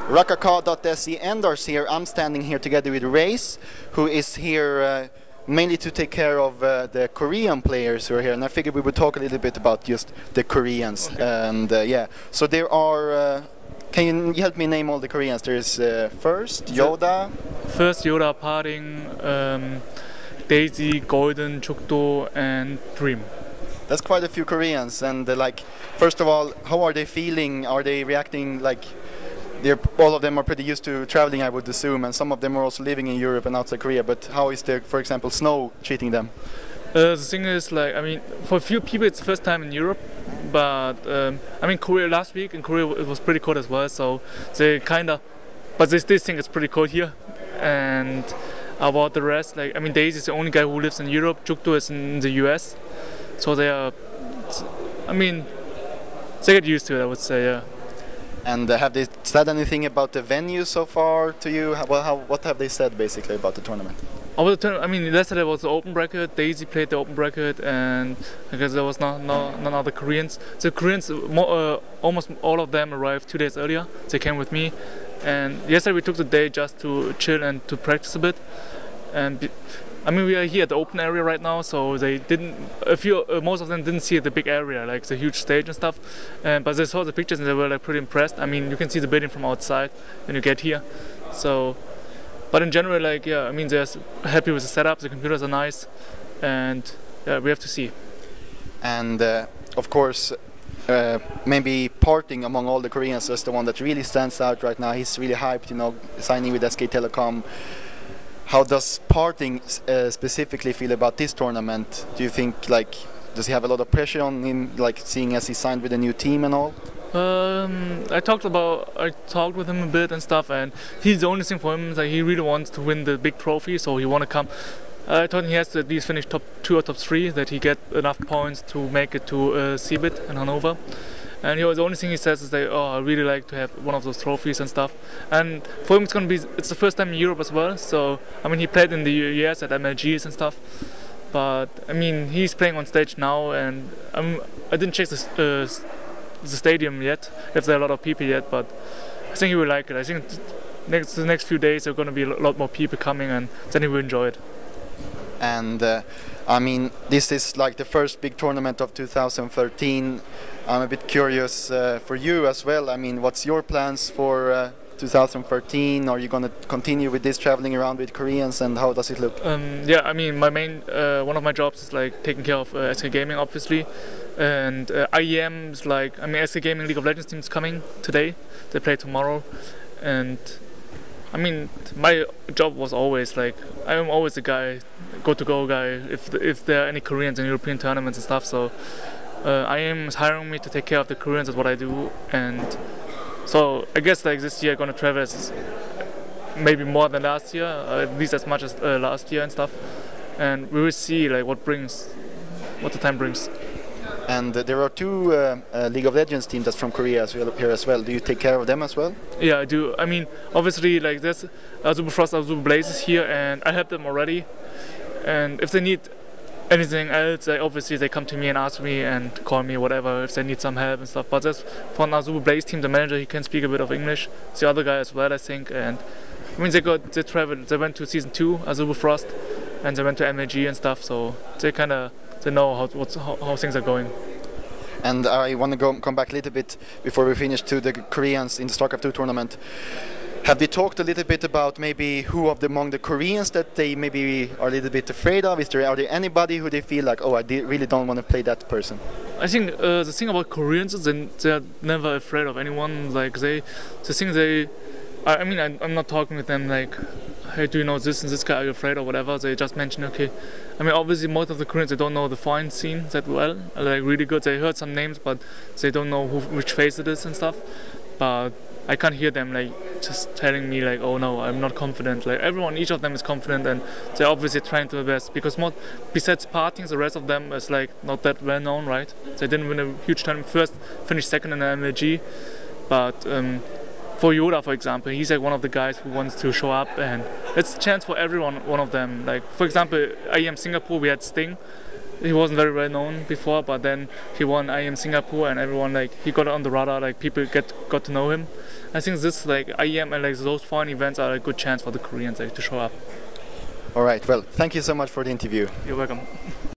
RAKAKA.se endors here. I'm standing here together with Reis, who is here mainly to take care of the Korean players who are here. And I figured we would talk a little bit about just the Koreans. Okay. And yeah, so there are. Can you help me name all the Koreans? There's First Yoda. First Yoda, Parting, Daisy, Golden, Chukdo, and Dream. That's quite a few Koreans. And like, first of all, how are they feeling? Are they reacting like? All of them are pretty used to traveling, I would assume, and some of them are also living in Europe and outside Korea. But how is the, for example, snow treating them? The thing is, like, I mean, for a few people it's the first time in Europe, but I mean, Korea last week in Korea it was pretty cold as well. So they but they still think it's pretty cold here. And about the rest, like, I mean, Daisy is the only guy who lives in Europe. Chukdo is in the US, so they are. I mean, they get used to it, I would say, yeah. And have they said anything about the venue so far to you? What have they said basically about the tournament? I mean, yesterday was the open bracket. Daisy played the open bracket, and I guess there was none other Koreans. The Koreans, almost all of them arrived 2 days earlier. They came with me, and yesterday we took the day just to chill and to practice a bit. And I mean, we are here at the open area right now, so they didn't. Most of them didn't see the big area, like the huge stage and stuff. But they saw the pictures and they were like pretty impressed. I mean, you can see the building from outside when you get here. So, but in general, like, yeah, I mean, they're happy with the setup. The computers are nice, and yeah, we have to see. And of course, maybe Parting among all the Koreans is the one that really stands out right now. He's really hyped, you know, signing with SK Telecom. How does Parting specifically feel about this tournament? Do you think, like, does he have a lot of pressure on him, like, seeing as he signed with a new team and all? I talked with him a bit and stuff, and the only thing for him is that he really wants to win the big trophy, so he want to come. I thought he has to at least finish top 2 or top 3, that he get enough points to make it to Cebit in Hanover. And the only thing he says is that, oh, I really like to have one of those trophies and stuff. And for him, it's the first time in Europe as well. So, I mean, he played in the US at MLGs and stuff. But, I mean, he's playing on stage now, and I didn't check the stadium yet, if there are a lot of people yet, but I think he will like it. I think the next few days there are going to be a lot more people coming, and then he will enjoy it. And I mean, this is like the first big tournament of 2013. I'm a bit curious for you as well. I mean, what's your plans for 2013? Are you going to continue with this, traveling around with Koreans, and how does it look? Yeah, I mean, my main one of my jobs is like taking care of SK Gaming, obviously, and IEM is like, I mean, SK Gaming League of Legends team is coming today. They play tomorrow, and I mean, my job was always like, I'm always the guy, go-to-go guy, if there are any Koreans in European tournaments and stuff. So IEM is hiring me to take care of the Koreans. That's what I do, and so I guess like this year I'm gonna travel maybe more than last year, at least as much as last year and stuff. And we will see like what the time brings. And there are 2 League of Legends teams that's from Korea as well, here as well. Do you take care of them as well? Yeah, I do. I mean, obviously, like there's Azubu Frost, Azubu Blazes here, and I help them already. And if they need anything else, obviously they come to me and ask me and call me, whatever, if they need some help and stuff. But that's for an Azubu Blaze team, the manager, he can speak a bit of English. It's the other guy as well, I think. And I mean, they traveled. They went to season 2, Azubu Frost, and they went to MLG and stuff. So they know how things are going. And I want to come back a little bit before we finish to the Koreans in the StarCraft 2 tournament. Have they talked a little bit about maybe who among the Koreans that they maybe are a little bit afraid of? Are there anybody who they feel like, oh, I really don't want to play that person? I think the thing about Koreans is they're never afraid of anyone. Like I mean, I'm not talking with them like, hey, do you know this and this guy, are you afraid or whatever? They just mention, okay. I mean, obviously most of the Koreans, they don't know the foreign scene that well, like really good. They heard some names, but they don't know which face it is and stuff. But I can't hear them like just telling me like, oh no, I'm not confident. Like each of them is confident, and they're obviously trying to their best, because besides Parting, the rest of them is like not that well known, right? They didn't win a huge tournament. First finished second in the MLG, but for Yoda, for example, he's like one of the guys who wants to show up, and it's a chance for everyone, one of them. Like, for example, IEM Singapore, we had Sting, he wasn't very well known before, but then he won IEM Singapore, and everyone like he got on the radar. Like people got to know him. I think this like IEM and like those foreign events are a good chance for the Koreans like to show up. All right. Well, thank you so much for the interview. You're welcome.